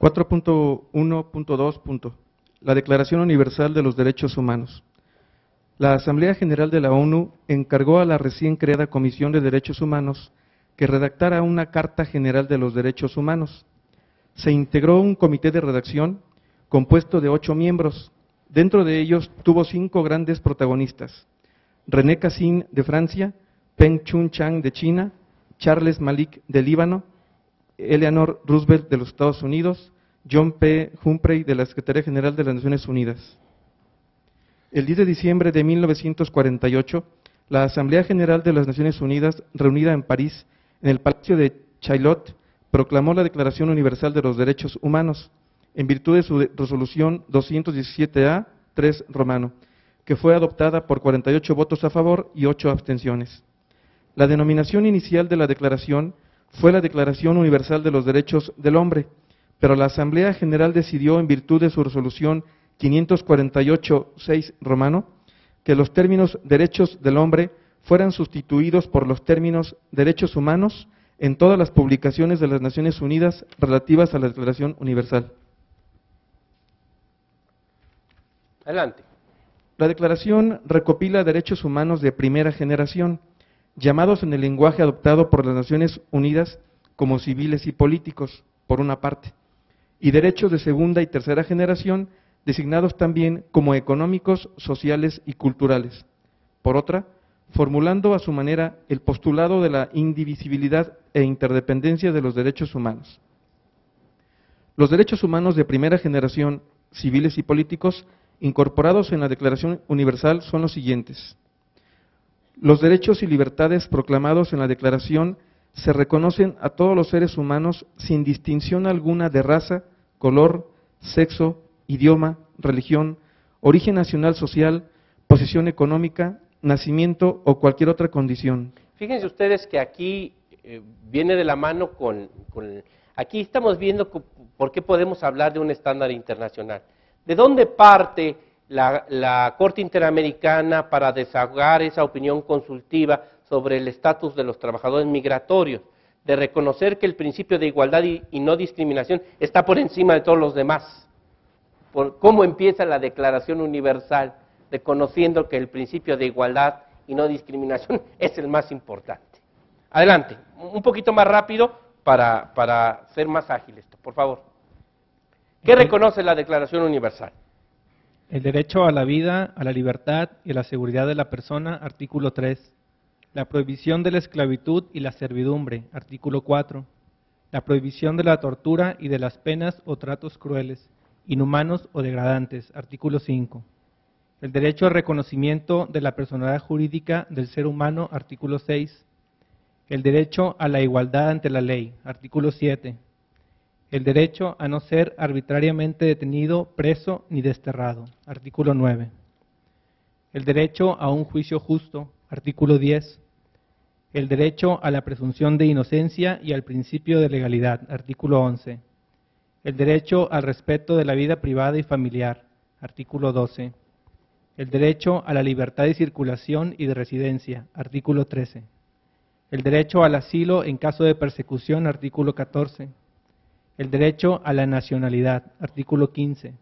4.1.2. La Declaración Universal de los Derechos Humanos. La Asamblea General de la ONU encargó a la recién creada Comisión de Derechos Humanos que redactara una Carta General de los Derechos Humanos. Se integró un comité de redacción compuesto de 8 miembros. Dentro de ellos tuvo 5 grandes protagonistas: René Cassin de Francia, Peng Chun-chang de China, Charles Malik de Líbano, Eleanor Roosevelt de los Estados Unidos, John P. Humphrey de la Secretaría General de las Naciones Unidas. El 10 de diciembre de 1948, la Asamblea General de las Naciones Unidas, reunida en París, en el Palacio de Chaillot, proclamó la Declaración Universal de los Derechos Humanos, en virtud de su resolución 217A, 3 romano, que fue adoptada por 48 votos a favor y 8 abstenciones. La denominación inicial de la declaración fue la Declaración Universal de los Derechos del Hombre, pero la Asamblea General decidió, en virtud de su resolución 548-6 romano, que los términos derechos del hombre fueran sustituidos por los términos derechos humanos en todas las publicaciones de las Naciones Unidas relativas a la Declaración Universal. Adelante. La declaración recopila derechos humanos de primera generación, llamados en el lenguaje adoptado por las Naciones Unidas como civiles y políticos, por una parte, y derechos de segunda y tercera generación, designados también como económicos, sociales y culturales, por otra, formulando a su manera el postulado de la indivisibilidad e interdependencia de los derechos humanos. Los derechos humanos de primera generación, civiles y políticos, incorporados en la Declaración Universal son los siguientes. Los derechos y libertades proclamados en la Declaración se reconocen a todos los seres humanos sin distinción alguna de raza, color, sexo, idioma, religión, origen nacional social, posición económica, nacimiento o cualquier otra condición. Fíjense ustedes que aquí viene de la mano aquí estamos viendo por qué podemos hablar de un estándar internacional. ¿De dónde parte la Corte Interamericana para desahogar esa opinión consultiva sobre el estatus de los trabajadores migratorios? De reconocer que el principio de igualdad y no discriminación está por encima de todos los demás. Por cómo empieza la Declaración Universal, reconociendo que el principio de igualdad y no discriminación es el más importante. Adelante, un poquito más rápido para ser más ágil esto, por favor. ¿Qué reconoce la Declaración Universal? El derecho a la vida, a la libertad y a la seguridad de la persona, artículo 3. La prohibición de la esclavitud y la servidumbre, artículo 4. La prohibición de la tortura y de las penas o tratos crueles, inhumanos o degradantes, artículo 5. El derecho al reconocimiento de la personalidad jurídica del ser humano, artículo 6. El derecho a la igualdad ante la ley, artículo 7. El derecho a no ser arbitrariamente detenido, preso ni desterrado, artículo 9. El derecho a un juicio justo, artículo 10. El derecho a la presunción de inocencia y al principio de legalidad, artículo 11. El derecho al respeto de la vida privada y familiar, artículo 12. El derecho a la libertad de circulación y de residencia, artículo 13. El derecho al asilo en caso de persecución, artículo 14. El derecho a la nacionalidad, artículo 15.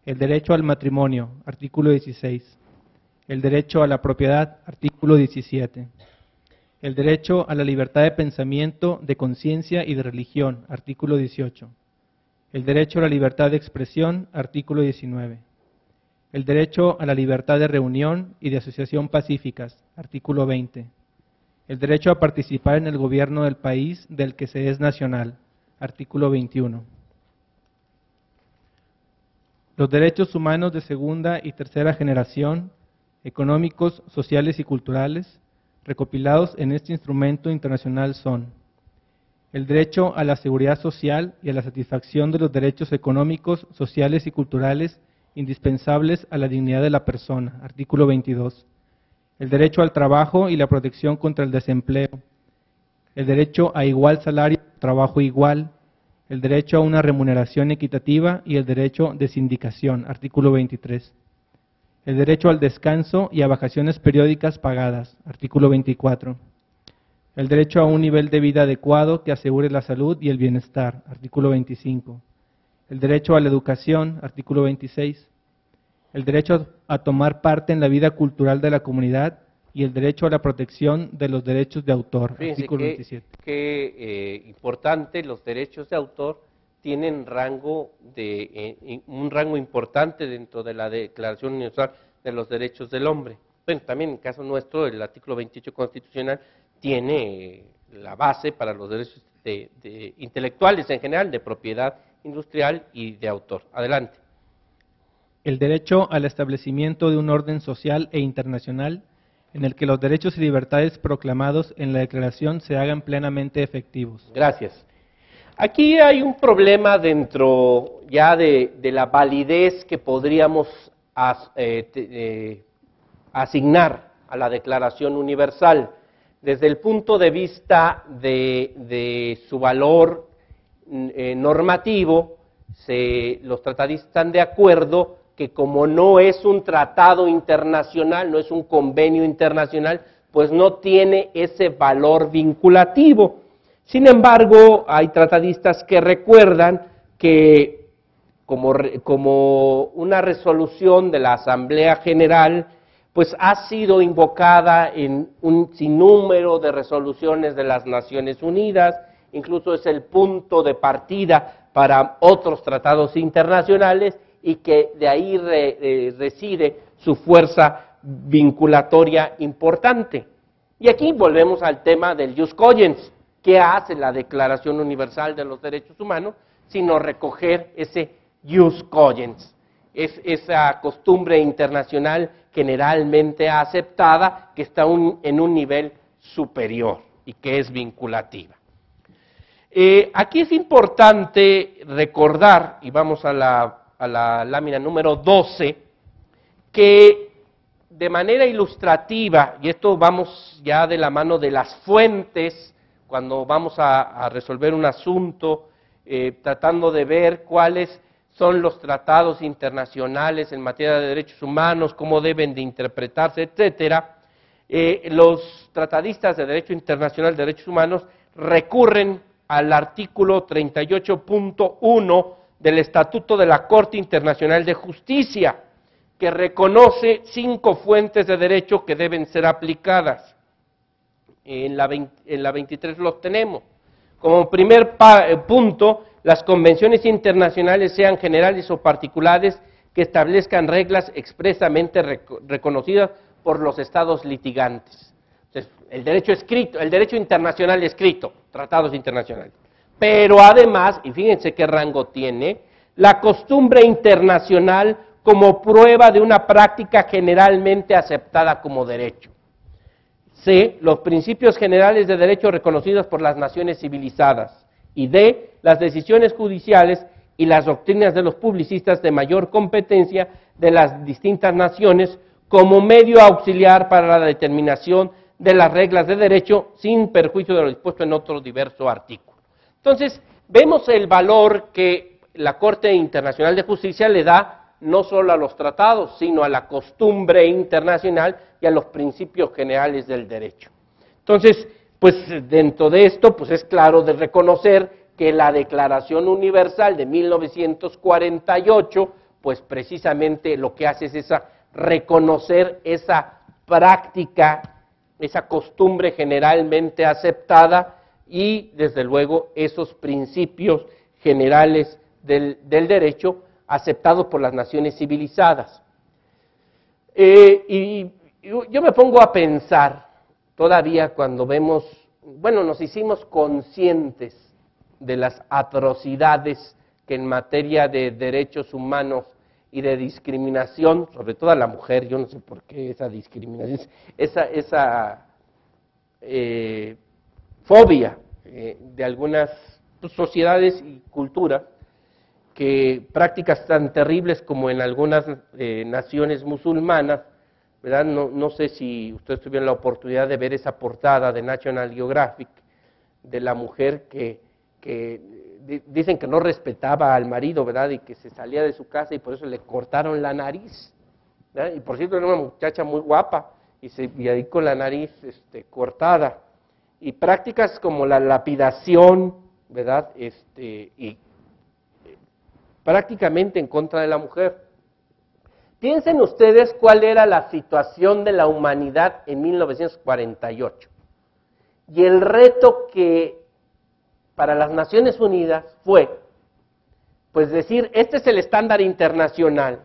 El derecho al matrimonio, artículo 16. El derecho a la propiedad, artículo 17. El derecho a la libertad de pensamiento, de conciencia y de religión, artículo 18. El derecho a la libertad de expresión, artículo 19. El derecho a la libertad de reunión y de asociación pacíficas, artículo 20. El derecho a participar en el gobierno del país del que se es nacional, artículo 21. Los derechos humanos de segunda y tercera generación, económicos, sociales y culturales, recopilados en este instrumento internacional son: el derecho a la seguridad social y a la satisfacción de los derechos económicos, sociales y culturales indispensables a la dignidad de la persona, artículo 22. El derecho al trabajo y la protección contra el desempleo. El derecho a igual salario, trabajo igual. El derecho a una remuneración equitativa y el derecho de sindicación, artículo 23. El derecho al descanso y a vacaciones periódicas pagadas, artículo 24. El derecho a un nivel de vida adecuado que asegure la salud y el bienestar, artículo 25. el derecho a la educación, artículo 26, el derecho a tomar parte en la vida cultural de la comunidad y el derecho a la protección de los derechos de autor, Fíjense artículo 27. Qué importante, los derechos de autor tienen un rango importante dentro de la Declaración Universal de los Derechos del Hombre. Bueno, también en el caso nuestro, el artículo 28 constitucional tiene la base para los derechos intelectuales en general, de propiedad industrial y de autor. Adelante. El derecho al establecimiento de un orden social e internacional en el que los derechos y libertades proclamados en la Declaración se hagan plenamente efectivos. Gracias. Aquí hay un problema dentro ya de la validez que podríamos asignar a la Declaración Universal. Desde el punto de vista de su valor normativo, los tratadistas están de acuerdo que como no es un tratado internacional, no es un convenio internacional, pues no tiene ese valor vinculativo. Sin embargo, hay tratadistas que recuerdan que como una resolución de la Asamblea General, pues ha sido invocada en un sinnúmero de resoluciones de las Naciones Unidas, incluso es el punto de partida para otros tratados internacionales, y que de ahí reside su fuerza vinculatoria importante. Y aquí volvemos al tema del jus cogens. ¿Qué hace la Declaración Universal de los Derechos Humanos? Sino recoger ese jus cogens, es esa costumbre internacional generalmente aceptada que está en un nivel superior y que es vinculativa. Aquí es importante recordar, y vamos a la lámina número 12, que de manera ilustrativa, y esto vamos ya de la mano de las fuentes, cuando vamos a resolver un asunto, tratando de ver cuáles son los tratados internacionales en materia de derechos humanos, cómo deben de interpretarse, etcétera, los tratadistas de Derecho Internacional de Derechos Humanos recurren al artículo 38.1 del Estatuto de la Corte Internacional de Justicia, que reconoce 5 fuentes de derecho que deben ser aplicadas. En la 23 los tenemos. Como primer punto, las convenciones internacionales, sean generales o particulares, que establezcan reglas expresamente reconocidas por los estados litigantes. Entonces, el derecho escrito, el derecho internacional escrito, tratados internacionales. Pero además, y fíjense qué rango tiene, la costumbre internacional como prueba de una práctica generalmente aceptada como derecho. C, los principios generales de derecho reconocidos por las naciones civilizadas. Y D, las decisiones judiciales y las doctrinas de los publicistas de mayor competencia de las distintas naciones como medio auxiliar para la determinación de las reglas de derecho sin perjuicio de lo dispuesto en otro diverso artículo. Entonces, vemos el valor que la Corte Internacional de Justicia le da no solo a los tratados, sino a la costumbre internacional y a los principios generales del derecho. Entonces, pues dentro de esto, pues es claro de reconocer que la Declaración Universal de 1948, pues precisamente lo que hace es reconocer esa práctica, esa costumbre generalmente aceptada y, desde luego, esos principios generales del derecho aceptados por las naciones civilizadas. Y yo me pongo a pensar, todavía cuando vemos, bueno, nos hicimos conscientes de las atrocidades que en materia de derechos humanos y de discriminación, sobre todo a la mujer, yo no sé por qué esa discriminación, esa fobia de algunas sociedades y culturas, que prácticas tan terribles como en algunas naciones musulmanas, ¿verdad? No sé si ustedes tuvieron la oportunidad de ver esa portada de National Geographic, de la mujer que dicen que no respetaba al marido, ¿verdad? Y que se salía de su casa y por eso le cortaron la nariz, ¿verdad? Y por cierto era una muchacha muy guapa, y ahí con la nariz cortada. Y prácticas como la lapidación, ¿verdad? Y prácticamente en contra de la mujer. Piensen ustedes cuál era la situación de la humanidad en 1948 y el reto que para las Naciones Unidas fue, pues decir, este es el estándar internacional,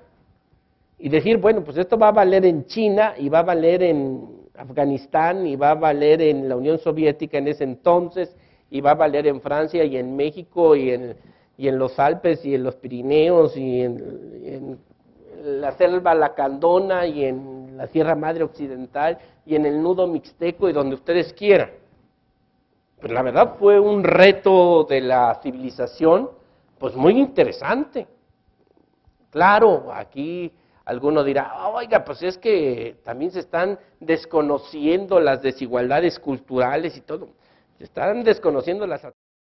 y decir, bueno, pues esto va a valer en China, y va a valer en Afganistán, y va a valer en la Unión Soviética en ese entonces, y va a valer en Francia, y en México, y en los Alpes, y en los Pirineos, y en la selva lacandona, y en la Sierra Madre Occidental, y en el nudo mixteco, y donde ustedes quieran. Pues la verdad fue un reto de la civilización, pues muy interesante. Claro, aquí alguno dirá, oiga, pues es que también se están desconociendo las desigualdades culturales y todo. Se están desconociendo las